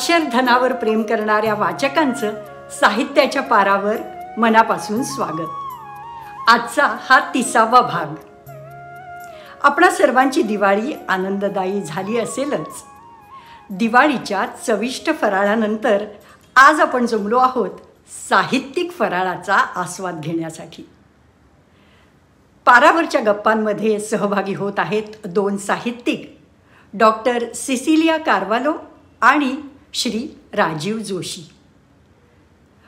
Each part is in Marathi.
अक्षरधनावर प्रेम करणाऱ्या वाचकांचं साहित्याच्या पारावर मनापासून स्वागत। आजचा हा 30वा भाग। आपणा सर्वांची दिवाळी आनंददायी झाली असेलच। दिवाळीच्या चविष्ट फराळानंतर आज आपण जमलो आहोत साहित्यिक फराळाचा आस्वाद घेण्यासाठी। पारावरच्या गप्पांमध्ये सहभागी होत आहेत दोन साहित्यिक, डॉक्टर सिसिलिया कारवालो आणि श्री राजीव जोशी।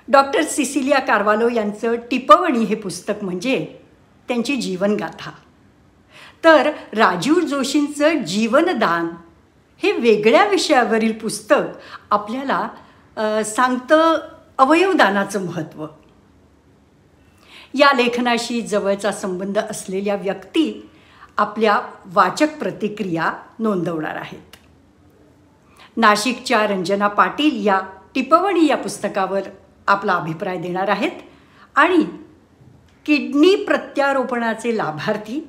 डॉक्टर सिसिलिया कारवालो यांचं टिपवणी हे पुस्तक म्हणजे त्यांची जीवनगाथा, तर राजीव जोशींचं जीवनदान हे वेगळ्या विषयावरील पुस्तक आपल्याला सांगतं अवयवदानाचं महत्त्व। या लेखनाशी जवळचा संबंध असलेल्या व्यक्ती आपल्या वाचक प्रतिक्रिया नोंदवणार आहेत। नाशिकच्या रंजना पाटील या टिपवणी या पुस्तकावर आपला अभिप्राय देणार आहेत आणि किडनी प्रत्यारोपणाचे लाभार्थी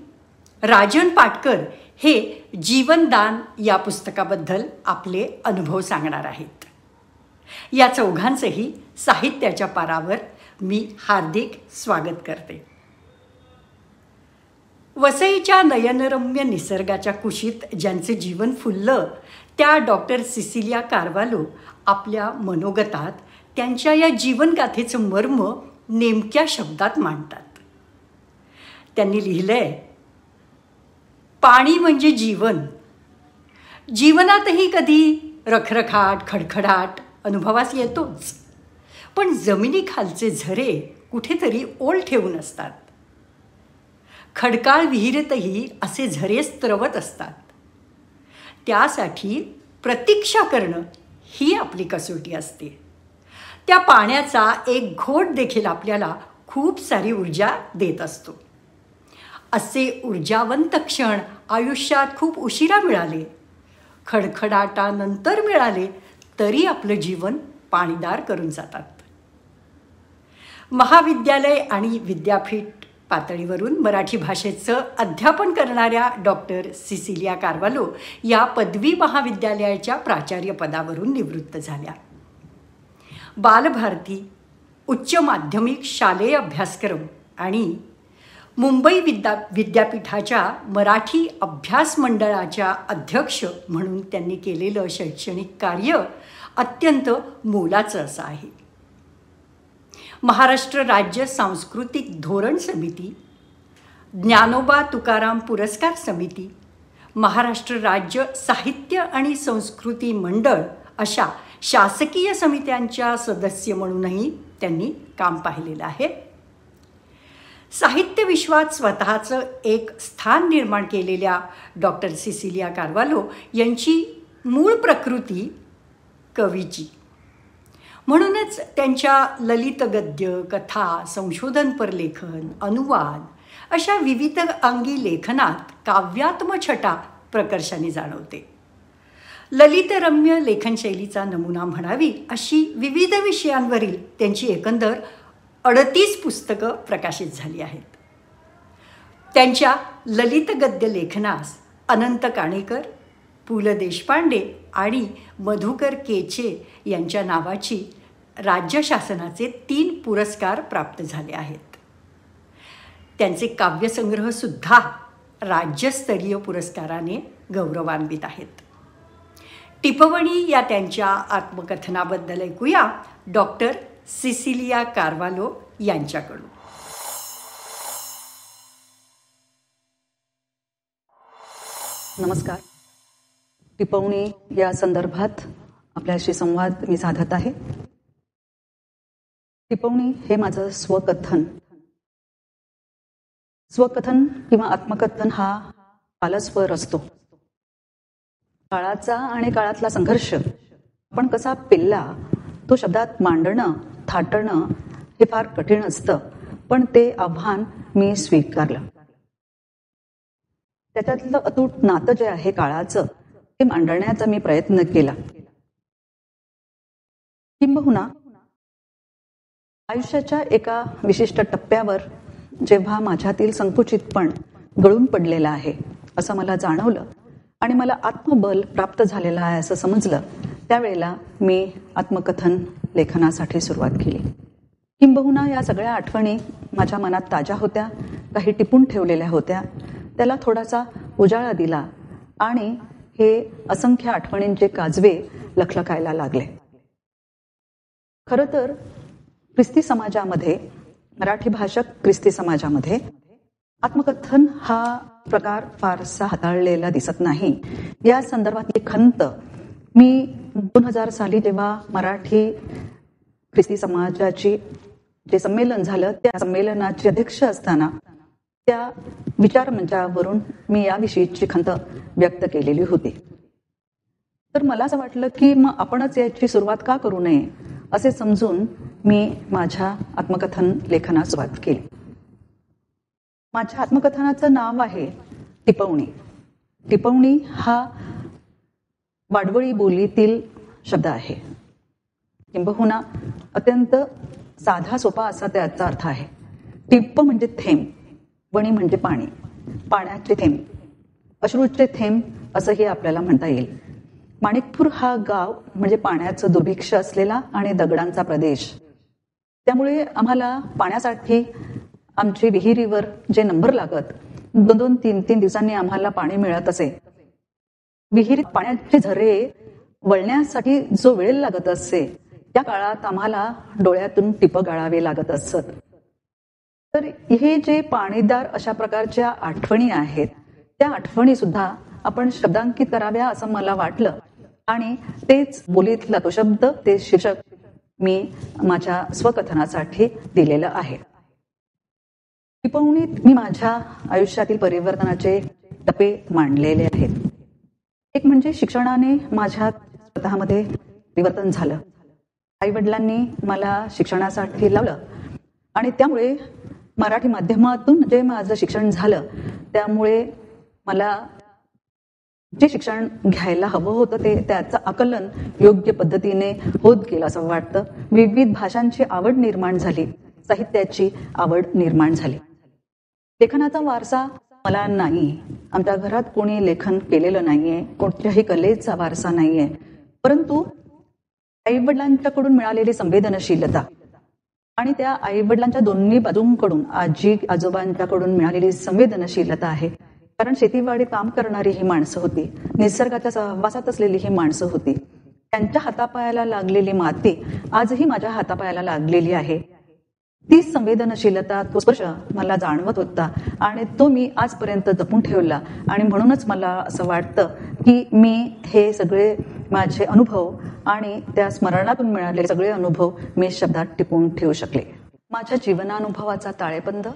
राजन पाटकर हे जीवनदान या पुस्तकाबद्दल आपले अनुभव सांगणार आहेत। या चौघांचंही साहित्याच्या पारावर मी हार्दिक स्वागत करते। वसईच्या नयनरम्य निसर्गाच्या कुशीत ज्यांचे जीवन फुललं त्या डॉक्टर सिसिलिया कारवालो आपल्या मनोगतात त्यांच्या या जीवनगाथेचं मर्म नेमक्या शब्दात मांडतात। त्यांनी लिहिलंय, पाणी म्हणजे जीवन। जीवनातही कधी रखरखाट खडखडाट अनुभवास येतोच, पण जमिनीखालचे झरे कुठेतरी ओल ठेवून असतात। खडकाळ विहिरीतही असे झरे स्त्रवत असतात। त्यासाठी प्रतीक्षा करणं ही आपली कसोटी असते। त्या पाण्याचा एक घोट देखील आपल्याला खूप सारी ऊर्जा देत असतो। असे ऊर्जावंत क्षण आयुष्यात खूप उशिरा मिळाले, खडखडाटानंतर मिळाले तरी आपलं जीवन पाणीदार करून जातात। महाविद्यालय आणि विद्यापीठ पातळीवरून मराठी भाषेचं अध्यापन करणाऱ्या डॉक्टर सिसिलिया कारवालो या पदवी महाविद्यालयाच्या प्राचार्यपदावरून निवृत्त झाल्या। बालभारती, उच्च माध्यमिक शालेय अभ्यासक्रम आणि मुंबई विद्यापीठाच्या मराठी अभ्यास मंडळाच्या अध्यक्ष म्हणून त्यांनी केलेलं शैक्षणिक कार्य अत्यंत मोलाचं असं आहे। महाराष्ट्र राज्य सांस्कृतिक धोरण समिती, ज्ञानोबा तुकाराम पुरस्कार समिती, महाराष्ट्र राज्य साहित्य आणि संस्कृती मंडळ अशा शासकीय समित्यांच्या सदस्य म्हणूनही त्यांनी काम पाहिलेलं आहे। साहित्य विश्वात स्वतःचं एक स्थान निर्माण केलेल्या डॉक्टर सिसिलिया कारवालो यांची मूळ प्रकृती कवीची, म्हणूनच त्यांच्या ललित गद्य, कथा, संशोधनपर लेखन, अनुवाद अशा विविध अंगी लेखनात काव्यात्मछटा प्रकर्षाने जाणवते। ललितरम्य लेखनशैलीचा नमुना म्हणावी अशी विविध विषयांवरील त्यांची एकंदर 38 पुस्तकं प्रकाशित झाली आहेत। त्यांच्या ललित गद्य लेखनास अनंत काणेकर, पु ल देशपांडे आणि मधुकर केचे यांच्या नावाची राज्य शासनाचे 3 पुरस्कार प्राप्त झाले आहेत। त्यांचे काव्यसंग्रहसुद्धा राज्यस्तरीय पुरस्काराने गौरवान्वित आहेत। टिपवणी या त्यांच्या आत्मकथनाबद्दल ऐकूया डॉक्टर सिसिलिया कारवालो यांच्याकडून। नमस्कार। टिपवणी या संदर्भात आपल्याशी संवाद मी साधत आहे। टिपवणी हे माझं स्वकथन किंवा आत्मकथन हा कालस्वर असतो। काळाचा आणि काळातला संघर्ष आपण कसा पेलला तो शब्दात मांडणं, थाटणं हे फार कठीण असतं, पण ते आव्हान मी स्वीकारलं। त्याच्यातलं अतूट नातं जे आहे काळाचं ते मांडण्याचा मी प्रयत्न केला। किंबहुना आयुष्याच्या एका विशिष्ट टप्प्यावर जेव्हा माझ्यातील संकुचितपण गळून पडलेलं आहे असं मला जाणवलं आणि मला आत्मबल प्राप्त झालेलं आहे असं समजलं, त्यावेळेला मी आत्मकथन लेखनासाठी सुरुवात केली. किंबहुना या सगळ्या आठवणी माझ्या मनात ताज्या होत्या, काही टिपून ठेवलेल्या होत्या. त्याला थोडासा उजाळा दिला आणि हे असंख्य आठवणींचे काजवे लखलखायला लागले. खरं तर ख्रिस्ती समाजामध्ये, मराठी भाषक ख्रिस्ती समाजामध्ये आत्मकथन हा प्रकार फारसा हाताळलेला दिसत नाही. या संदर्भातली खंत मी 2000 साली जेव्हा मराठी ख्रिस्ती समाजाची जे संमेलन झालं त्या संमेलनाचे अध्यक्ष असताना त्या विचारमंचावरून मी याविषयीची खंत व्यक्त केलेली होती. तर मला असं वाटलं की मग आपणच याची सुरुवात का करू नये असे समजून मी माझ्या आत्मकथन लेखनास सुरुवात केली. माझ्या आत्मकथनाचं नाव आहे टिपवणी. टिपवणी हा वाडवळी बोलीतील शब्द आहे. किंबहुना अत्यंत साधा सोपा असा त्याचा अर्थ आहे. टिप्प म्हणजे थेंब, वणी म्हणजे पाणी, पाण्याचे थेंब, अश्रूचे थेंब असंही आपल्याला म्हणता येईल. माणिकपूर हा गाव म्हणजे पाण्याचं दुर्भिक्ष असलेला आणि दगडांचा प्रदेश. त्यामुळे आम्हाला पाण्यासाठी आमची विहिरीवर जे नंबर लागत 2-2, 3-3 दिवसांनी आम्हाला पाणी मिळत असे. विहिरीत पाण्याचे झरे वळण्यासाठी जो वेळ लागत असे त्या काळात आम्हाला डोळ्यातून टिपं गाळावे लागत असत. तर हे जे पाणीदार अशा प्रकारच्या आठवणी आहेत त्या आठवणी सुद्धा आपण शब्दांकित कराव्या असं मला वाटलं आणि तेच बोलीतला तो शब्द, ते शीर्षक मी माझ्या स्वकथनासाठी दिलेलं आहे. टिपवणीत मी माझ्या आयुष्यातील परिवर्तनाचे टप्पे मांडलेले आहेत. एक म्हणजे शिक्षणाने माझ्या स्वतःमध्ये परिवर्तन झालं. आईवडिलांनी मला शिक्षणासाठी लावलं आणि त्यामुळे मराठी माध्यमातून जे माझं शिक्षण झालं त्यामुळे मला जे शिक्षण घ्यायला हवं होतं त्याचं आकलन योग्य पद्धतीने होत गेलं असं वाटतं. विविध भाषांची आवड निर्माण झाली, साहित्याची आवड निर्माण झाली. लेखनाचा वारसा मला नाही. आमच्या घरात कोणी लेखन केलेलं नाहीये, कोणत्याही कलेचा वारसा नाहीये. परंतु आईवडिलांच्याकडून मिळालेली संवेदनशीलता आणि त्या आईवडिलांच्या दोन्ही बाजूंकडून आजी आजोबांच्याकडून मिळालेली संवेदनशीलता आहे. कारण शेतीवाडी काम करणारी ही माणसं होती, निसर्गाच्या सहवासात असलेली ही माणसं होती. त्यांच्या हातापायाला लागलेली माती आजही माझ्या हातापायाला लागलेली आहे. ती संवेदनशीलता, तो स्पर्श मला जाणवत होता आणि तो मी आजपर्यंत जपून ठेवला. आणि म्हणूनच मला असं वाटतं की मी हे सगळे माझे अनुभव आणि त्या स्मरणातून मिळालेले सगळे अनुभव मी शब्दात टिपून ठेवू शकले. माझ्या जीवनानुभवाचा ताळेबंद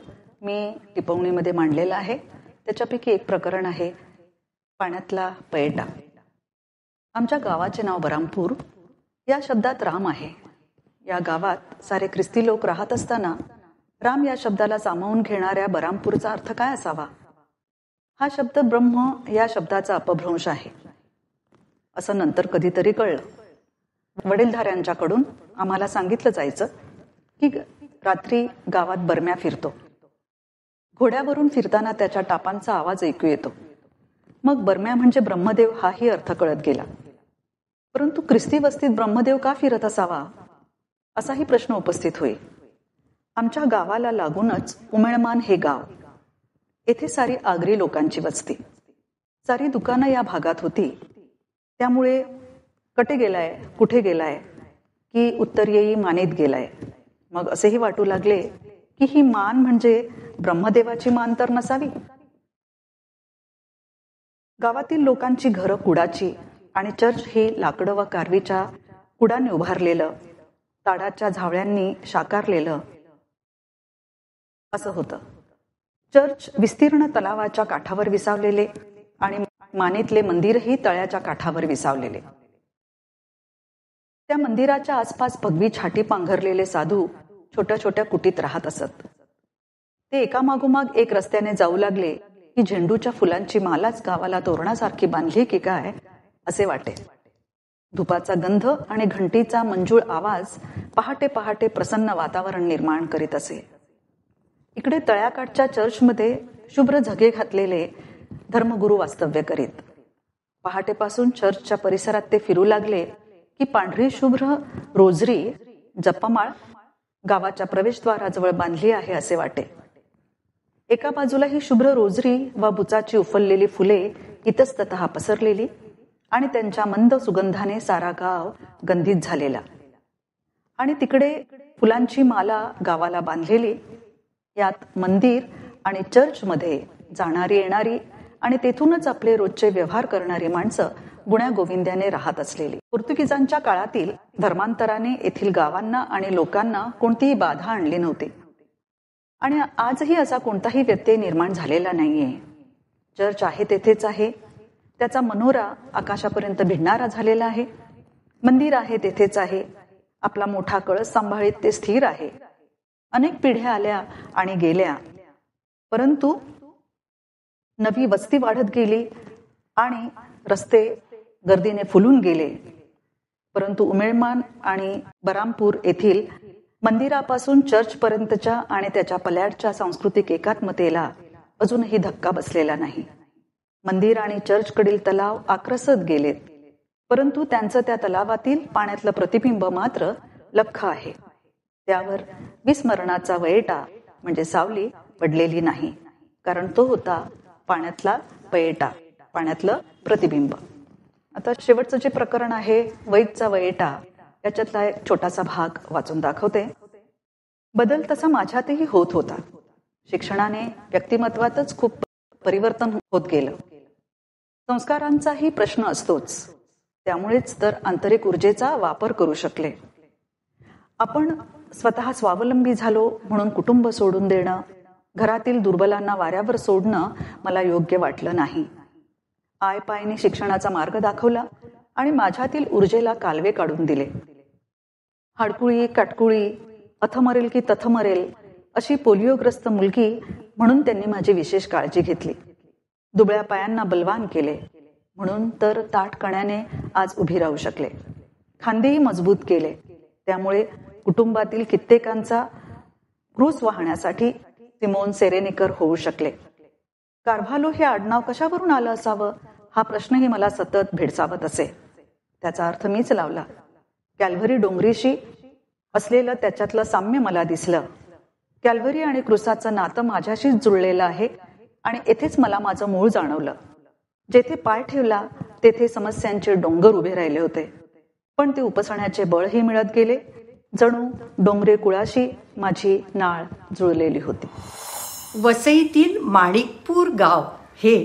मी टिपवणीमध्ये मांडलेला आहे. त्याच्यापैकी एक प्रकरण आहे पाण्यातला पैटा. आमच्या गावाचे नाव बरामपूर. या शब्दात राम आहे. या गावात सारे ख्रिस्ती लोक राहत असताना राम या शब्दाला सामावून घेणाऱ्या बरामपूरचा अर्थ काय असावा? हा शब्द ब्रह्म या शब्दाचा अपभ्रंश आहे असं नंतर कधीतरी कळलं. वडीलधाऱ्यांच्याकडून आम्हाला सांगितलं जायचं की रात्री गावात बरम्या फिरतो. घोड्यावरून फिरताना त्याच्या टापांचा आवाज ऐकू येतो. मग बरम्या म्हणजे ब्रह्मदेव हाही अर्थ कळत गेला. परंतु ख्रिस्ती वस्तीत ब्रह्मदेव का फिरत असावा असाही प्रश्न उपस्थित होईल. आमच्या गावाला लागूनच उमेळमान हे गाव. येथे सारी आगरी लोकांची वस्ती, सारी दुकानं या भागात होती. त्यामुळे कटे गेलाय, कुठे गेलाय की उत्तर येई मानेत गेलाय. मग असेही वाटू लागले की ही मान म्हणजे ब्रह्मदेवाची मान तर नसावी. गावातील लोकांची घरं कुडाची आणि चर्च ही लाकडं व कारवीच्या कुडाने उभारलेलं, ताडाच्या झावळ्यांनी शाकारलेलं असं होतं. चर्च विस्तीर्ण तलावाच्या काठावर विसावलेले आणि मानेतले मंदिरही तळ्याच्या काठावर विसावलेले. त्या मंदिराच्या आसपास भगवी छाटी पांघरलेले साधू छोट्या छोट्या कुटीत राहत असत. ते एकामागोमाग एक रस्त्याने जाऊ लागले की झेंडूच्या फुलांची मालाच गावाला तोरणासारखी बांधली की काय असे वाटे. धुपाचा गंध आणि घंटीचा मंजूळ आवाज पहाटे पहाटे प्रसन्न वातावरण निर्माण करीत असे. इकडे तळ्याकाठच्या चर्चमध्ये शुभ्र झगे घातलेले धर्मगुरू वास्तव्य करीत. पहाटेपासून चर्चच्या परिसरात ते फिरू लागले की पांढरी शुभ्र रोजरी जपमाळ गावाच्या प्रवेशद्वाराजवळ बांधली आहे असे वाटे. एका बाजूला ही शुभ्र रोजरी व बुचाची उफललेली फुले इतस्ततः पसरलेली आणि त्यांच्या मंद सुगंधाने सारा गाव गंधित झालेला, आणि तिकडे फुलांची माला गावाला बांधलेली. यात मंदिर आणि चर्चमध्ये जाणारी येणारी आणि तेथूनच आपले रोजचे व्यवहार करणारी माणसं गुण्यागोविंद्याने राहत असलेली. पोर्तुगीजांच्या काळातील धर्मांतराने येथील गावांना आणि लोकांना कोणतीही बाधा आणली नव्हती आणि आजही असा कोणताही व्यत्यय निर्माण झालेला नाहीये. चर्च आहे तेथेच आहे, त्याचा मनोरा आकाशापर्यंत भिडणारा झालेला आहे. मंदिर आहे तेथेच आहे, आपला मोठा कळस सांभाळीत ते स्थिर आहे. अनेक पिढ्या आल्या आणि गेल्या, परंतु नवी वस्ती वाढत गेली आणि रस्ते गर्दीने फुलून गेले. परंतु उमेळमान आणि बरामपूर येथील मंदिरापासून चर्चपर्यंतच्या आणि त्याच्या पल्याडच्या सांस्कृतिक एकात्मतेला अजूनही धक्का बसलेला नाही. मंदिर आणि चर्चकडील तलाव आक्रसत गेलेत, परंतु त्यांचं त्या तलावातील पाण्यातलं प्रतिबिंब मात्र लख्ख आहे. त्यावर विस्मरणाचा वयेटा म्हणजे सावली पडलेली नाही, कारण तो होता पाण्यातला पयेटा, पाण्यातलं प्रतिबिंब. आता शेवटचं जे प्रकरण आहे वैदचा वयेटा, याच्यातला एक छोटासा भाग वाचून दाखवते. बदल तसा माझ्यातही होत होता. शिक्षणाने व्यक्तिमत्वातच खूप परिवर्तन होत गेलं. संस्कारांचाही प्रश्न असतोच, त्यामुळेच तर आंतरिक ऊर्जेचा वापर करू शकले. आपण स्वतः स्वावलंबी झालो म्हणून कुटुंब सोडून देणं, घरातील दुर्बलांना वाऱ्यावर सोडणं मला योग्य वाटलं नाही. आयपायने शिक्षणाचा मार्ग दाखवला आणि माझ्यातील ऊर्जेला कालवे काढून दिले. हाडकुळी काटकुळी, अथमरेल की तथमरेल अशी पोलिओग्रस्त मुलगी म्हणून त्यांनी माझी विशेष काळजी घेतली. दुबळ्या पायांना बलवान केले म्हणून तर ताठ कण्याने आज उभी राहू शकले. खांदेही मजबूत केले, त्यामुळे कुटुंबातील कित्येकांचा क्रूस वाहण्यासाठी सिमोन सेरेनेकर होऊ शकले. कार्व्हालो हे आडनाव कशावरून आलं असावं हा प्रश्नही मला सतत भेडसावत असे. त्याचा अर्थ मीच लावला. कॅल्व्हरी डोंगरीशी असलेलं त्याच्यातलं साम्य मला दिसलं. कॅल्व्हरी आणि क्रुसाचं नातं माझ्याशीच जुळलेलं आहे आणि येथेच मला माझं मूळ जाणवलं. जेथे पाय ठेवला तेथे समस्यांचे डोंगर उभे राहिले होते, पण ते उपसण्याचे बळही मिळत गेले. जणू डोंगरे कुळाशी माझी नाळ जुळलेली होती. वसईतील माणिकपूर गाव हे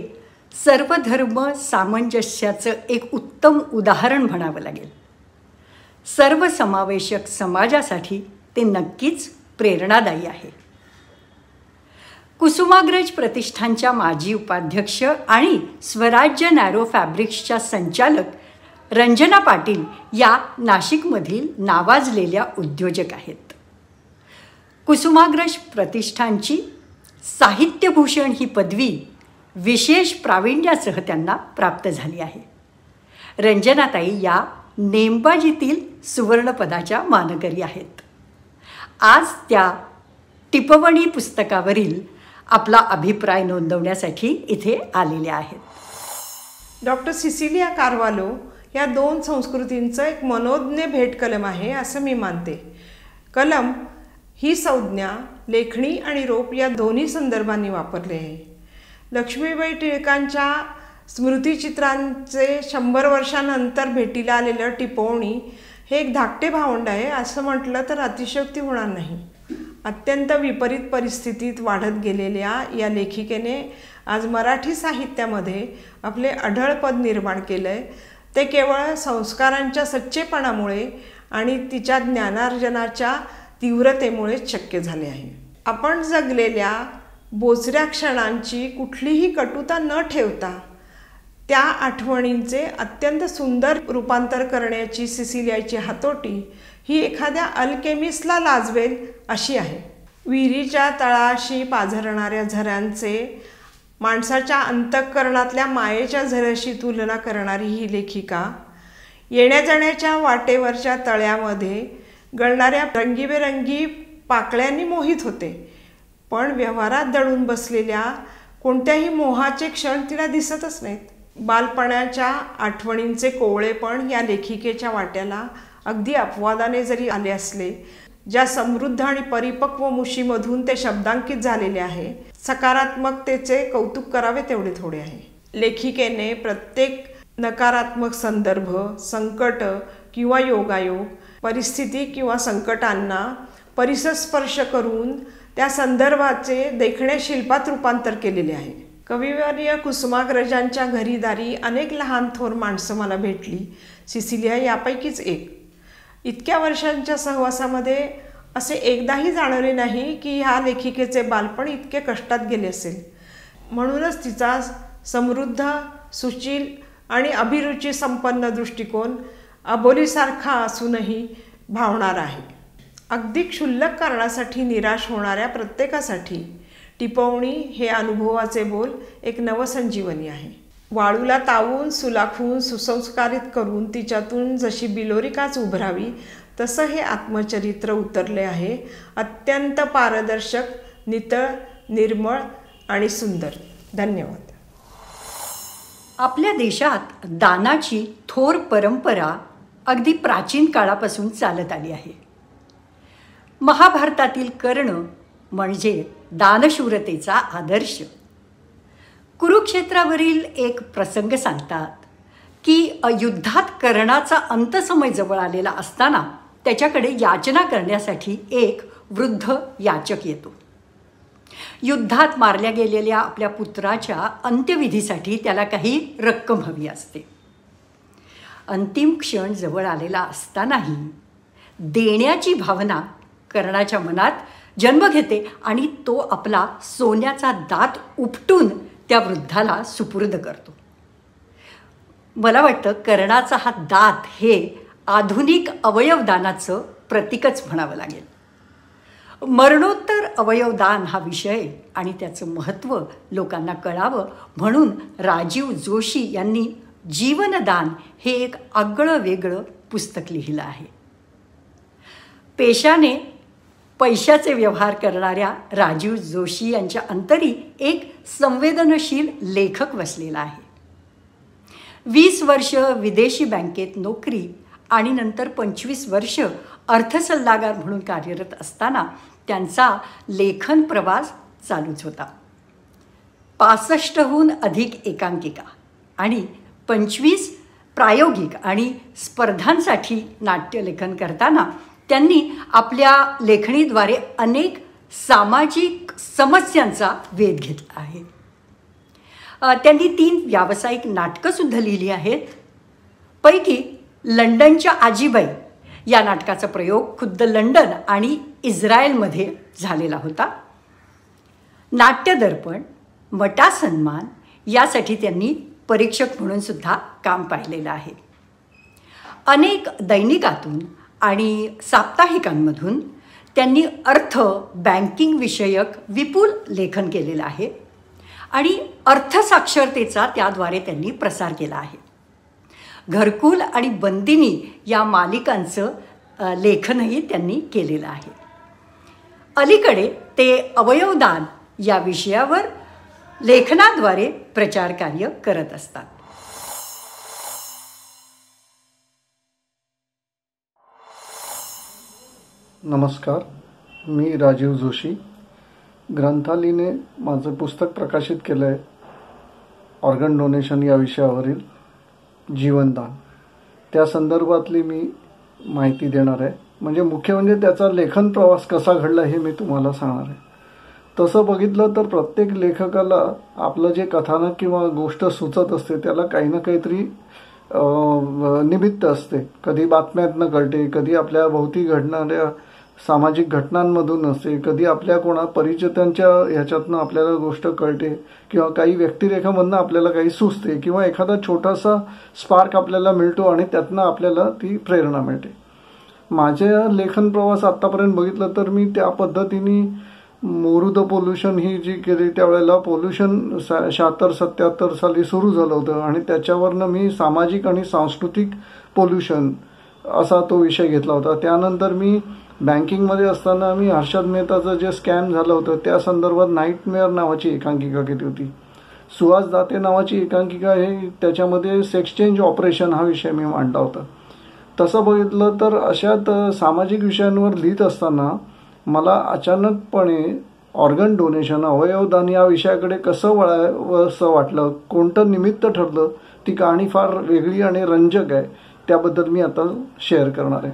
सर्वधर्म सामंजस्याचं एक उत्तम उदाहरण म्हणावं लागेल. सर्वसमावेशक समाजासाठी ते नक्कीच प्रेरणादायी आहे. कुसुमाग्रज प्रतिष्ठानच्या माजी उपाध्यक्ष आणि स्वराज्य नॅरो फॅब्रिक्सच्या संचालक रंजना पाटील या नाशिकमधील नावाजलेल्या उद्योजक आहेत. कुसुमाग्रज प्रतिष्ठानची साहित्यभूषण ही पदवी विशेष प्रावीण्यासह त्यांना प्राप्त झाली आहे. रंजनाताई या नेमबाजीतील सुवर्णपदाच्या मानकरी आहेत. आज त्या टिपवणी पुस्तकावरील आपला अभिप्राय नोंदवण्यासाठी इथे आलेल्या आहेत. डॉक्टर सिसिलिया कार्वालो या दोन संस्कृतींचं एक मनोज्ञ भेटकलम आहे असं मी मानते. कलम ही संज्ञा लेखणी आणि रोप या दोन्ही संदर्भांनी वापरली आहे. लक्ष्मीबाई टिळकांच्या स्मृतिचित्रांचे 100 वर्षांनंतर भेटीला आलेलं टिपवणी हे एक धाकटे भावंड आहे असं म्हटलं तर अतिशयोक्ती होणार नाही. अत्यंत विपरीत परिस्थितीत वाढत गेलेल्या या लेखिकेने आज मराठी साहित्यामध्ये आपले अढळ पद निर्माण केलं आहे. ते केवळ संस्कारांच्या सच्चेपणामुळे आणि तिच्या ज्ञानार्जनाच्या तीव्रतेमुळेच शक्य झाले आहे. आपण जगलेल्या बोचऱ्या क्षणांची कुठलीही कटुता न ठेवता त्या आठवणींचे अत्यंत सुंदर रूपांतर करण्याची सिसिलियाची हातोटी ही एखाद्या अल्केमिस्टला लाजवेल अशी आहे. विहिरीच्या तळाशी पाझरणाऱ्या झऱ्यांचे माणसाच्या अंतःकरणातल्या मायेच्या झऱ्याशी तुलना करणारी ही लेखिका येण्या जाण्याच्या वाटेवरच्या तळ्यामध्ये गळणाऱ्या रंगीबेरंगी पाकळ्यांनी मोहित होते, पण व्यवहारात दडून बसलेल्या कोणत्याही मोहाचे क्षण तिला दिसतच नाहीत. बालपणाच्या आठवणींचे कोवळेपण या लेखिकेच्या वाट्याला अगदी अपवादाने जरी आले असले, ज्या समृद्ध आणि परिपक्व मुशीमधून ते शब्दांकित झालेले आहे, सकारात्मकतेचे कौतुक करावे तेवढे थोडे आहे. लेखिकेने प्रत्येक नकारात्मक संदर्भ, संकट किंवा योगायोग, परिस्थिती किंवा संकटांना परिसस्पर्श करून त्या संदर्भाचे देखणे शिल्पात रूपांतर केलेले आहे. कविवर्य कुसुमाग्रजांच्या घरीदारी अनेक लहान थोर माणसं मला भेटली. सिसिलिया यापैकीच एक. इतक्या वर्षांच्या सहवासामध्ये असे एकदाही जाणवले नाही की ह्या लेखिकेचे बालपण इतके कष्टात गेले असेल. म्हणूनच तिचा समृद्ध, सुशील आणि अभिरुची संपन्न दृष्टिकोन अबोलीसारखा असूनही भावणारा आहे. अगदी क्षुल्लक कारणासाठी निराश होणाऱ्या प्रत्येकासाठी टिपवणी हे अनुभवाचे बोल एक नवसंजीवनी आहे. वाळूला तावून, सुलाखून, सुसंस्कारित करून तिच्यातून जशी बिलोरिकाच उभरावी, तसं हे आत्मचरित्र उतरले आहे. अत्यंत पारदर्शक, नितळ, निर्मळ आणि सुंदर. धन्यवाद. आपल्या देशात दानाची थोर परंपरा अगदी प्राचीन काळापासून चालत आली आहे. महाभारतातील कर्ण म्हणजे दानशूरतेचा आदर्श. कुरुक्षेत्रावरील एक प्रसंग सांगतात की युद्धात कर्णाचा अंतसमय जवळ आलेला असताना त्याच्याकडे याचना करण्यासाठी एक वृद्ध याचक येतो. युद्धात मारल्या गेलेल्या आपल्या पुत्राच्या अंत्यविधीसाठी त्याला काही रक्कम हवी असते. अंतिम क्षण जवळ आलेला असतानाही देण्याची भावना कर्णाच्या मनात जन्म घेते आणि तो आपला सोन्याचा दात उपटून त्या वृद्धाला सुपूर्द करतो. मला वाटतं कर्णाचा हा दात हे आधुनिक अवयवदानाचं प्रतीकच म्हणावं लागेल. मरणोत्तर अवयवदान हा विषय आणि त्याचं महत्त्व लोकांना कळावं म्हणून राजीव जोशी यांनी जीवनदान हे एक आगळं वेगळं पुस्तक लिहिलं आहे. पेशाने पैशाचे व्यवहार करणाऱ्या राजीव जोशी यांच्या अंतरी एक संवेदनशील लेखक वसलेला आहे. 20 वर्ष विदेशी बँकेत नोकरी आणि नंतर 25 वर्ष अर्थसल्लागार म्हणून कार्यरत असताना त्यांचा लेखन प्रवास चालूच होता. 65हून अधिक एकांकिका आणि 25 प्रायोगिक आणि स्पर्धांसाठी नाट्यलेखन करताना त्यांनी आपल्या लेखणीद्वारे अनेक सामाजिक समस्यांचा वेध घेतला आहे. त्यांनी 3 व्यावसायिक नाटकंसुद्धा लिहिली आहेत. पैकी लंडनच्या आजीबाई या नाटकाचा प्रयोग खुद्द लंडन आणि इस्रायलमध्ये झालेला होता. नाट्यदर्पण, मटा सन्मान यासाठी त्यांनी परीक्षक म्हणून सुद्धा काम पाहिलेलं आहे. अनेक दैनिकातून आणि साप्ताहिकांमधून त्यांनी अर्थ, बँकिंग विषयक विपुल लेखन केलेलं आहे आणि अर्थसाक्षरतेचा त्याद्वारे त्यांनी प्रसार केला आहे. घरकुल आणि बंदिनी या मालिकांचं लेखनही त्यांनी केलेलं आहे. अलीकडे ते अवयवदान या विषयावर लेखनाद्वारे प्रचार कार्य करत असतात. नमस्कार, मी राजीव जोशी. ग्रंथालीने माझं पुस्तक प्रकाशित केलं आहे ऑर्गन डोनेशन या विषयावरील जीवनदान. त्या संदर्भातली मी माहिती देणार आहे. म्हणजे मुख्य म्हणजे त्याचा लेखन प्रवास कसा घडला हे मी तुम्हाला सांगणार आहे. तसं बघितलं तर प्रत्येक लेखकाला आपलं जे कथानक किंवा गोष्ट सुचत असते त्याला काही ना काहीतरी निमित्त असते. कधी बातम्यातनं कळते, कधी आपल्या भोवती घडणाऱ्या सामाजिक घटनांमधून असते, कधी आपल्या कोणा परिचितांच्या ह्याच्यातनं आपल्याला गोष्ट कळते किंवा काही व्यक्तिरेखामधनं आपल्याला काही सुचते किंवा एखादा छोटासा स्पार्क आपल्याला मिळतो आणि त्यातनं आपल्याला ती प्रेरणा मिळते. माझ्या लेखन प्रवास आत्तापर्यंत बघितलं तर मी त्या पद्धतीने मोरू द पोल्युशन ही जी केली त्यावेळेला पोल्युशन 76-77 साली सुरू झालं होतं आणि त्याच्यावरनं मी सामाजिक आणि सांस्कृतिक पोल्युशन असा तो विषय घेतला होता. त्यानंतर मी बँकिंगमध्ये असताना मी हर्षद मेहताचं जे स्कॅम झालं होतं त्या संदर्भात नाईटमेअर नावाची एकांकिका केली होती. सुहास दाते नावाची एकांकिका आहे, त्याच्यामध्ये सेक्स चेंज ऑपरेशन हा विषय मी मांडला होता. तसं बघितलं तर अशात सामाजिक विषयांवर लिहित असताना मला अचानकपणे ऑर्गन डोनेशन, अवयवदान या विषयाकडे कसं वळावं असं वाटलं, कोणतं निमित्त ठरलं, ती कहाणी फार वेगळी आणि रंजक आहे. त्याबद्दल मी आता शेअर करणार आहे.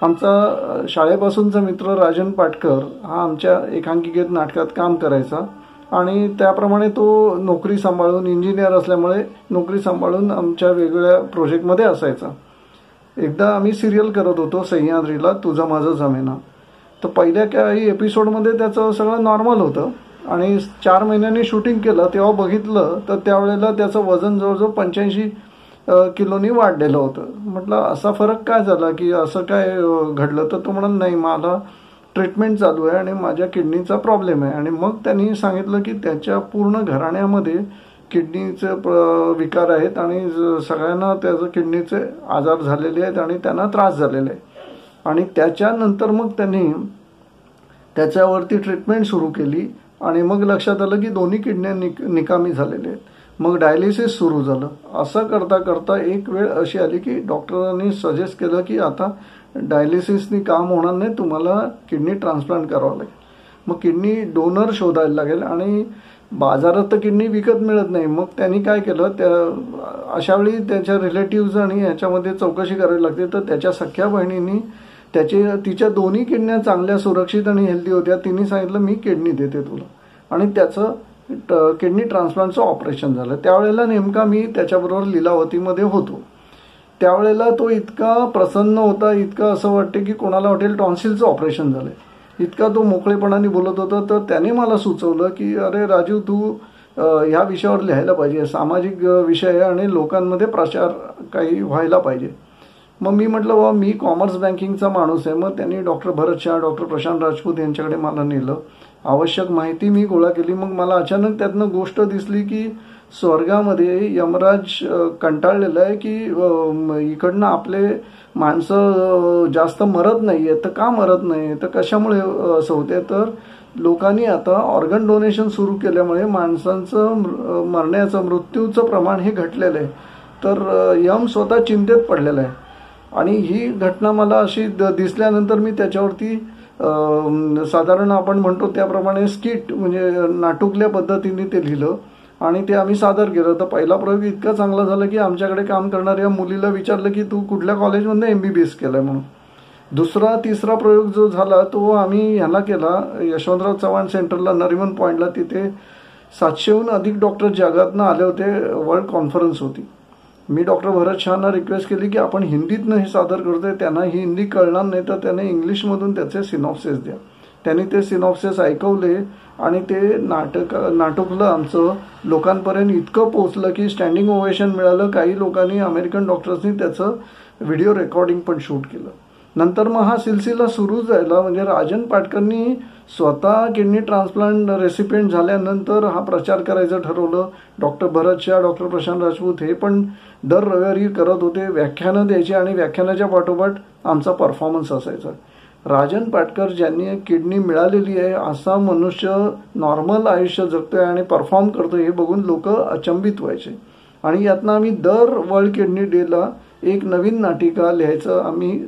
आमचा शाळेपासूनचा मित्र राजन पाटकर हा आमच्या एकांकिकेत नाटकात काम करायचा आणि त्याप्रमाणे तो नोकरी सांभाळून, इंजिनियर असल्यामुळे नोकरी सांभाळून आमच्या वेगवेगळ्या प्रोजेक्टमध्ये असायचा. एकदा आम्ही सिरियल करत होतो सह्याद्रीला, तुझं माझं जमेना. तर पहिल्या काही एपिसोडमध्ये त्याचं सगळं नॉर्मल होतं आणि 4 महिन्यांनी शूटिंग केलं तेव्हा बघितलं तर त्यावेळेला त्याचं वजन जवळजवळ 85 किलोनी वाढलेलं होतं. म्हटलं असा फरक काय झाला, की असं काय घडलं? तर तो म्हणाला नाही, मला ट्रीटमेंट चालू आहे आणि माझ्या किडनीचा प्रॉब्लेम आहे. आणि मग त्यांनी सांगितलं की त्याच्या पूर्ण घराण्यामध्ये किडनीचे विकार आहेत आणि सगळ्यांना त्याचं किडनीचे आजार झालेले आहेत आणि त्यांना त्रास झालेला आहे. आणि त्याच्यानंतर मग त्यांनी त्याच्यावरती ट्रीटमेंट सुरू केली आणि मग लक्षात आलं की दोन्ही किडन्या निकामी झालेल्या आहेत. मग डायलिसिस सुरू झालं. असं करता करता एक वेळ अशी आली की डॉक्टरांनी सजेस्ट केलं की आता डायलिसिसनी काम होणार नाही, तुम्हाला किडनी ट्रान्सप्लांट करावं लागेल. मग किडनी डोनर शोधायला लागेल आणि बाजारात तर किडनी विकत मिळत नाही. मग त्यांनी काय केलं, अशावेळी त्याच्या रिलेटिव्ज आणि ह्याच्यामध्ये चौकशी करावी लागते. तर त्याच्या सख्या बहिणींनी तिच्या दोन्ही किडन्या चांगल्या, सुरक्षित आणि हेल्दी होत्या. तिने सांगितलं मी किडनी देते तुला, आणि त्याचं किडनी ट्रान्सप्लांटचं ऑपरेशन झालं. त्यावेळेला नेमका मी त्याच्याबरोबर लीलावतीमध्ये होतो. त्यावेळेला तो इतका प्रसन्न होता, इतका असं वाटते की कोणाला वाटेल टॉन्सिलचं ऑपरेशन झालंय, इतका तो मोकळेपणाने बोलत होता. तर त्याने मला सुचवलं की अरे राजू, तू ह्या विषयावर लिहायला पाहिजे, सामाजिक विषय आहे आणि लोकांमध्ये प्रचार काही व्हायला पाहिजे. मग मी म्हटलं बाबा मी कॉमर्स बँकिंगचा माणूस आहे. मग त्यांनी डॉक्टर भरत शाह, डॉक्टर प्रशांत राजपूत यांच्याकडे मला नेलं. आवश्यक माहिती मी गोळा केली. मग मला अचानक त्यातनं गोष्ट दिसली की स्वर्गामध्ये यमराज कंटाळलेला आहे की इकडनं आपले माणसं जास्त मरत नाहीये. तर का मरत नाही, तर कशामुळे असं होते, तर लोकांनी आता ऑर्गन डोनेशन सुरू केल्यामुळे माणसांचं मरण्याचं, मृत्यूचं प्रमाण हे घटलेलं आहे. तर यम स्वतः चिंतेत पडलेला आहे. आणि ही घटना मला अशी दिसल्यानंतर मी त्याच्यावरती साधारण आपण म्हणतो त्याप्रमाणे स्किट म्हणजे नाटुकल्या पद्धतीने ते लिहिलं आणि ते आम्ही सादर केलं. तर पहिला प्रयोग इतका चांगला झाला की आमच्याकडे काम करणाऱ्या मुलीला विचारलं की तू कुठल्या कॉलेजमध्ये MBBS केलंय म्हणून. दुसरा तिसरा प्रयोग जो झाला तो आम्ही ह्याला केला, यशवंतराव चव्हाण सेंटरला, नरिमन पॉइंटला. तिथे 700हून अधिक डॉक्टर जगातनं आले होते, वर्ल्ड कॉन्फरन्स होती. मी डॉक्टर भरत शहाना रिक्वेस्ट केली की आपण हिंदीतनं हे सादर करतोय, त्यांना ही हिंदी कळणार नाही तर त्याने इंग्लिशमधून त्याचे सिनॉप्सिस द्या. त्यांनी ते सिनॉप्सिस ऐकवले आणि ते नाटकलं आमचं लोकांपर्यंत इतकं पोहोचलं की स्टँडिंग ओवेशन मिळालं. काही लोकांनी, अमेरिकन डॉक्टर्सनी त्याचं व्हिडिओ रेकॉर्डिंग पण शूट केलं. नंतर मग हा सिलसिला सुरू झाला. म्हणजे राजन पाटकरनी स्वतः किडनी ट्रान्सप्लांट रेसिपिएंट झाल्यानंतर हा प्रचार करायचं ठरवलं. डॉक्टर भरत शाह, डॉक्टर प्रशांत राजपूत हे पण दर रविवारी करत होते, व्याख्यानं द्यायची आणि व्याख्यानाच्या पाठोपाठ आमचा परफॉर्मन्स असायचा. राजन पाटकर ज्यांनी किडनी मिळालेली आहे असा मनुष्य नॉर्मल आयुष्य जगतोय आणि परफॉर्म करतोय हे बघून लोक अचंबित व्हायचे. आणि यातनं आम्ही दर वर्ल्ड किडनी डेला एक नवीन नाटिका लिहायचं आम्ही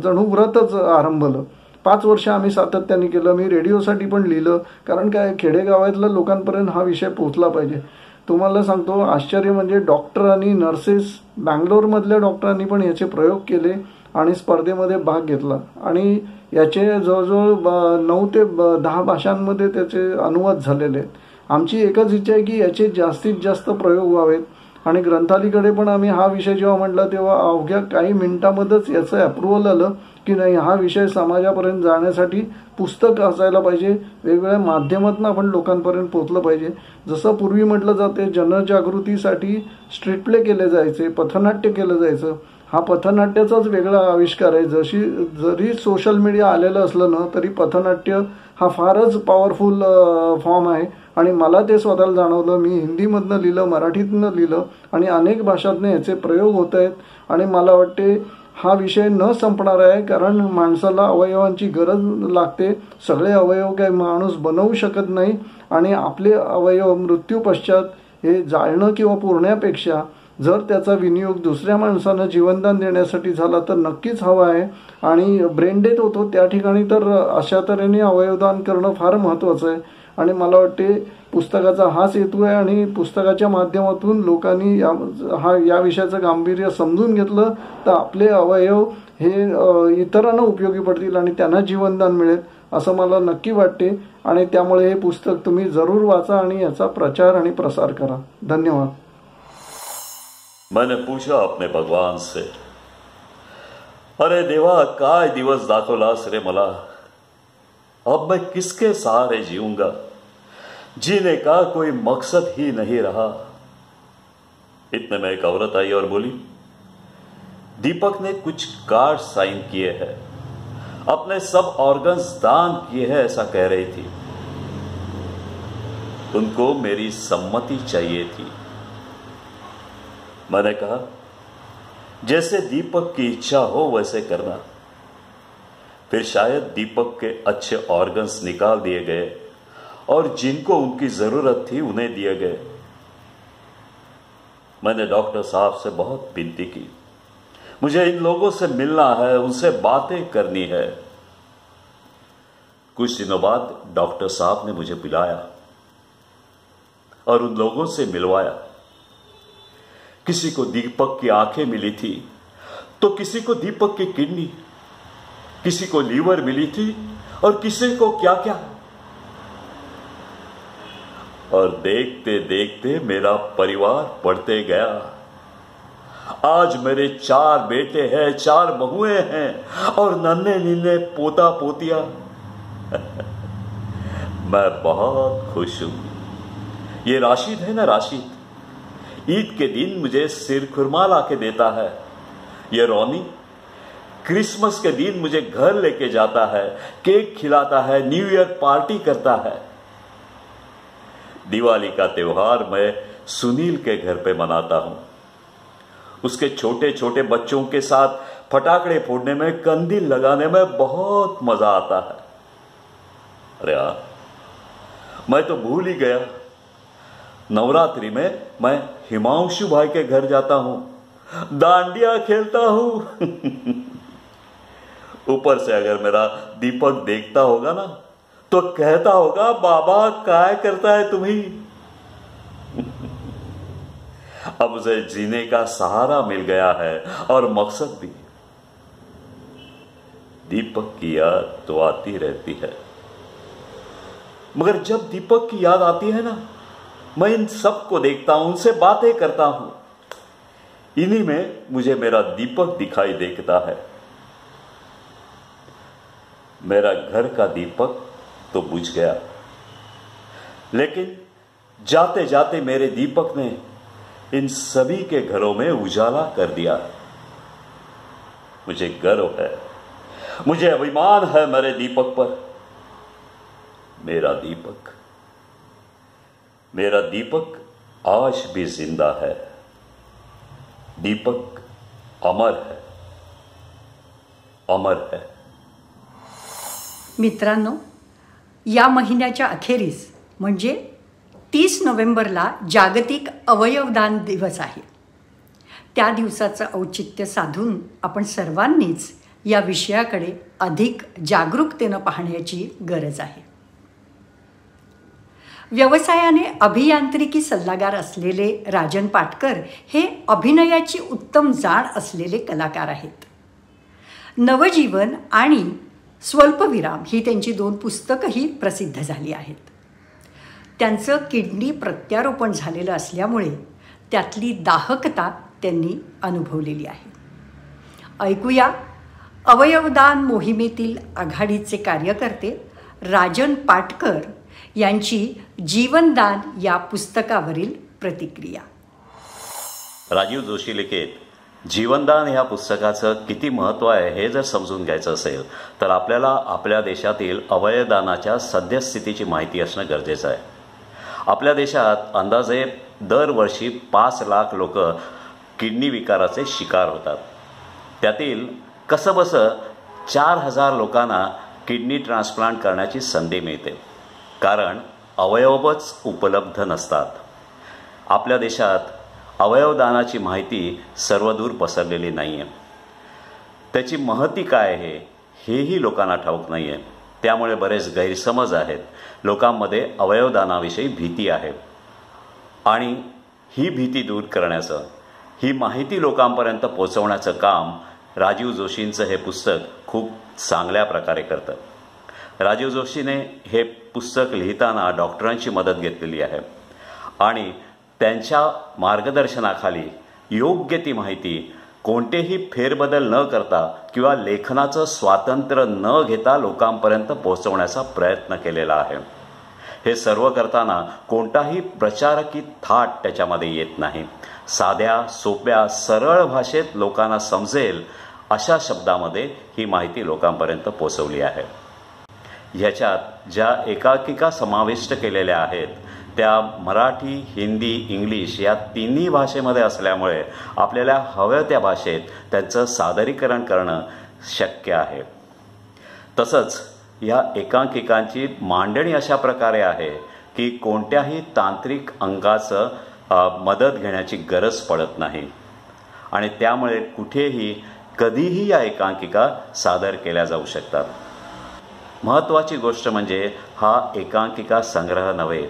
जणू व्रतच आरंभलं. 5 वर्ष आम्ही सातत्याने केलं. मी रेडिओसाठी पण लिहिलं, कारण काय खेडेगावातल्या लोकांपर्यंत हा विषय पोहोचला पाहिजे. तुम्हाला सांगतो आश्चर्य म्हणजे डॉक्टर आणि नर्सेस, बँगलोरमधल्या डॉक्टरांनी पण याचे प्रयोग केले आणि स्पर्धेमध्ये भाग घेतला आणि याचे जवळजवळ 9 ते 10 भाषांमध्ये त्याचे अनुवाद झालेले आहेत. आमची एकच इच्छा आहे की याचे जास्तीत जास्त प्रयोग व्हावेत. आणि ग्रंथालयाकडे पण आम्ही हा विषय जेव्हा म्हटला तेव्हा अवघ्या काही मिनिटांमध्येच याचं अप्रुव्हल आलं की नाही, हा विषय समाजापर्यंत जाण्यासाठी पुस्तक असायला पाहिजे, वेगवेगळ्या माध्यमातून आपण लोकांपर्यंत पोहोचलं पाहिजे. जसं पूर्वी म्हटलं जाते जनजागृतीसाठी स्ट्रीट प्ले केले जायचे, पथनाट्य केलं जायचं, हा पथनाट्याचाच वेगळा आविष्कार आहे. जरी सोशल मीडिया आलेलं असलं ना तरी पथनाट्य हा फारच पॉवरफुल फॉर्म आहे आणि मला ते स्वतःला जाणवलं. मी हिंदीमधनं लिहिलं, मराठीतनं लिहिलं आणि अनेक भाषातनं याचे प्रयोग होत आहेत आणि मला वाटते हा विषय न संपणार आहे, कारण माणसाला अवयवांची गरज लागते. सगळे अवयव काही माणूस बनवू शकत नाही आणि आपले अवयव मृत्यू पश्चात हे जाळणं किंवा पुरण्यापेक्षा जर त्याचा विनियोग दुसऱ्या माणसानं जीवनदान देण्यासाठी झाला तर नक्कीच हवा आहे. आणि ब्रेन डेथ होतो त्या ठिकाणी तर अशा तऱ्हेने अवयवदान करणं फार महत्त्वाचं आहे. आणि मला वाटते पुस्तकाचा हाच हेतू आहे आणि पुस्तकाच्या माध्यमातून लोकांनी या विषयाचं गांभीर्य समजून घेतलं तर आपले अवयव हे इतरांना उपयोगी पडतील आणि त्यांना जीवनदान मिळेल असं मला नक्की वाटते. आणि त्यामुळे हे पुस्तक तुम्ही जरूर वाचा आणि याचा प्रचार आणि प्रसार करा. धन्यवाद. मैंने पूछा अपने भगवान से, अरे देवा, काय दिवस दाखवलास रे मला. अब मैं किसके सहारे जीऊंगा. जीने का कोई मकसद ही नहीं रहा. इतने में एक औरत आई और बोली, दीपक ने कुछ कार्ड साइन किए हैं, अपने सब ऑर्गन्स दान किए हैं ऐसा कह रही थी. उनको मेरी सम्मति चाहिए थी. मैंने कहा, जैसे दीपक की इच्छा हो वैसे करना. फिर शायद दीपक के अच्छे ऑर्गन्स निकाल दिए गए और जिनको उनकी जरूरत थी उन्हें दिए गए. मैंने डॉक्टर साहब से बहुत विनती की, मुझे इन लोगों से मिलना है, उनसे बातें करनी है. कुछ दिनों बाद डॉक्टर साहब ने मुझे बुलाया और उन लोगों से मिलवाया. किसी को दीपक की आंखें मिली थी तो किसी को दीपक की किडनी, किसी को लीवर मिली थी और किसी को क्या क्या. और देखते देखते मेरा परिवार बढ़ते गया. आज मेरे 4 बेटे हैं, 4 बहुएं हैं और नन्हे निन्हे पोता पोतियां. मैं बहुत खुश हूं. ये राशिद है ना, राशिद, ईद के दिन मुझे सिर खुरमा ला के देता है. ये रोनी क्रिसमस के दिन मुझे घर लेके जाता है, केक खिलाता है, न्यू ईयर पार्टी करता है. दिवाली का त्योहार मैं सुनील के घर पे मनाता हूं. उसके छोटे छोटे बच्चों के साथ फटाकड़े फोड़ने में, कंदील लगाने में बहुत मजा आता है. अरे यार, मैं तो भूल ही गया, नवरात्रि में मैं हिमांशु भाई के घर जाता हूं, डांडिया खेलता हूं. ऊपर से अगर मेरा दीपक देखता होगा ना तो कहता होगा, बाबा काय करता है तुम्ही. अब मुझे जीने का सहारा मिल गया है और मकसद भी. दीपक की याद तो आती रहती है, मगर जब दीपक की याद आती है ना, मैं इन सबको देखता हूं, उनसे बातें करता हूं. इन्हीं में मुझे मेरा दीपक दिखाई देता है. मेरा घर का दीपक तो बुझ गया, लेकिन जाते जाते मेरे दीपक ने इन सभी के घरों में उजाला कर दिया. मुझे गर्व है, मुझे अभिमान है मेरे दीपक पर. मेरा दीपक आज भी जिंदा है. दीपक अमर है, अमर है. मित्रांनो, या महिन्याच्या अखेरीस म्हणजे 30 नोव्हेंबरला जागतिक अवयवदान दिवस आहे. त्या दिवसाचं औचित्य साधून आपण सर्वांनीच या विषयाकडे अधिक जागरूकतेनं पाहण्याची गरज आहे. व्यवसायाने अभियांत्रिकी सल्लागार असलेले राजन पाटकर हे अभिनयाची उत्तम जाण असलेले कलाकार आहेत. नवजीवन आणि स्वल्पविराम ही त्यांची 2 पुस्तकंही प्रसिद्ध झाली आहेत. त्यांचं किडनी प्रत्यारोपण झालेलं असल्यामुळे त्यातली दाहकता त्यांनी अनुभवलेली आहे. ऐकूया अवयवदान मोहिमेतील आघाडीचे कार्यकर्ते राजन पाटकर यांची जीवनदान या पुस्तकावरील प्रतिक्रिया. राजीव जोशी लिखित जीवनदान ह्या पुस्तकाचं किती महत्त्व आहे हे जर समजून घ्यायचं असेल तर आपल्याला आपल्या देशातील अवयवदानाच्या सद्यस्थितीची माहिती असणं गरजेचं आहे. आपल्या देशात अंदाजे दरवर्षी 5 लाख लोक किडनी विकाराचे शिकार होतात. त्यातील कसंबसं 4,000 लोकांना किडनी ट्रान्सप्लांट करण्याची संधी मिळते, कारण अवयवच उपलब्ध नसतात. आपल्या देशात अवयवदानाची माहिती सर्वदूर पसरलेली नाही आहे. त्याची महती काय आहे हेही लोकांना ठाऊक नाही आहे. त्यामुळे बरेच गैरसमज आहेत. लोकांमध्ये अवयवदानाविषयी भीती आहे आणि ही भीती दूर करण्याचं, ही माहिती लोकांपर्यंत पोहोचवण्याचं काम राजीव जोशींचं हे पुस्तक खूप चांगल्या प्रकारे करतं. राजीव जोशीने हे पुस्तक लिहिताना डॉक्टरांची मदत घेतलेली आहे आणि त्यांच्या मार्गदर्शनाखाली योग्य ती माहिती कोणतेही फेरबदल न करता किंवा लेखनाचं स्वातंत्र्य न घेता लोकांपर्यंत पोहोचवण्याचा प्रयत्न केलेला आहे. हे सर्व करताना कोणताही प्रचारकी थाट त्याच्यामध्ये येत नाही. साध्या, सोप्या, सरळ भाषेत लोकांना समजेल अशा शब्दामध्ये ही माहिती लोकांपर्यंत पोहोचवली आहे. ह्याच्यात ज्या एकांकिका समाविष्ट केलेल्या आहेत त्या मराठी, हिंदी, इंग्लिश या तिन्ही भाषेमध्ये असल्यामुळे आपल्याला हव्या त्या भाषेत त्यांचं सादरीकरण करणं शक्य आहे. तसंच या एकांकिकांची मांडणी अशा प्रकारे आहे की कोणत्याही तांत्रिक अंगाचं मदत घेण्याची गरज पडत नाही आणि त्यामुळे कुठेही कधीही या एकांकिका सादर केल्या जाऊ शकतात. महत्त्वाची गोष्ट म्हणजे हा एकांकिका संग्रह नव्हे,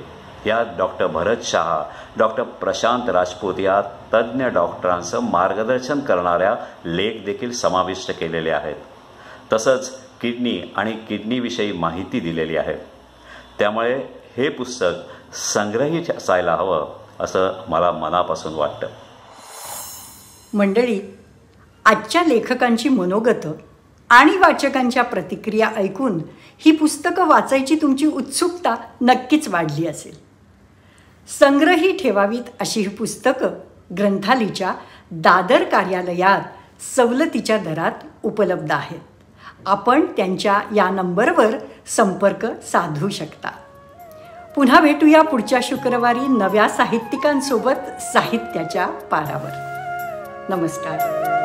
यात डॉक्टर भरत शहा, डॉक्टर प्रशांत राजपूत या तज्ज्ञ डॉक्टरांचं मार्गदर्शन करणाऱ्या लेख देखील समाविष्ट केलेले आहेत. तसंच किडनी आणि किडनीविषयी माहिती दिलेली आहे. त्यामुळे हे पुस्तक संग्रहित असायला हवं असं मला मनापासून वाटतं. मंडळी, आजच्या लेखकांची मनोगतं आणि वाचकांच्या प्रतिक्रिया ऐकून ही पुस्तकं वाचायची तुमची उत्सुकता नक्कीच वाढली असेल. संग्रही ठेवावीत अशी ही पुस्तकं ग्रंथालयाच्या दादर कार्यालयात सवलतीच्या दरात उपलब्ध आहेत. आपण त्यांच्या या नंबरवर संपर्क साधू शकता. पुन्हा भेटूया पुढच्या शुक्रवारी नव्या साहित्यिकांसोबत साहित्याच्या पारावर. नमस्कार.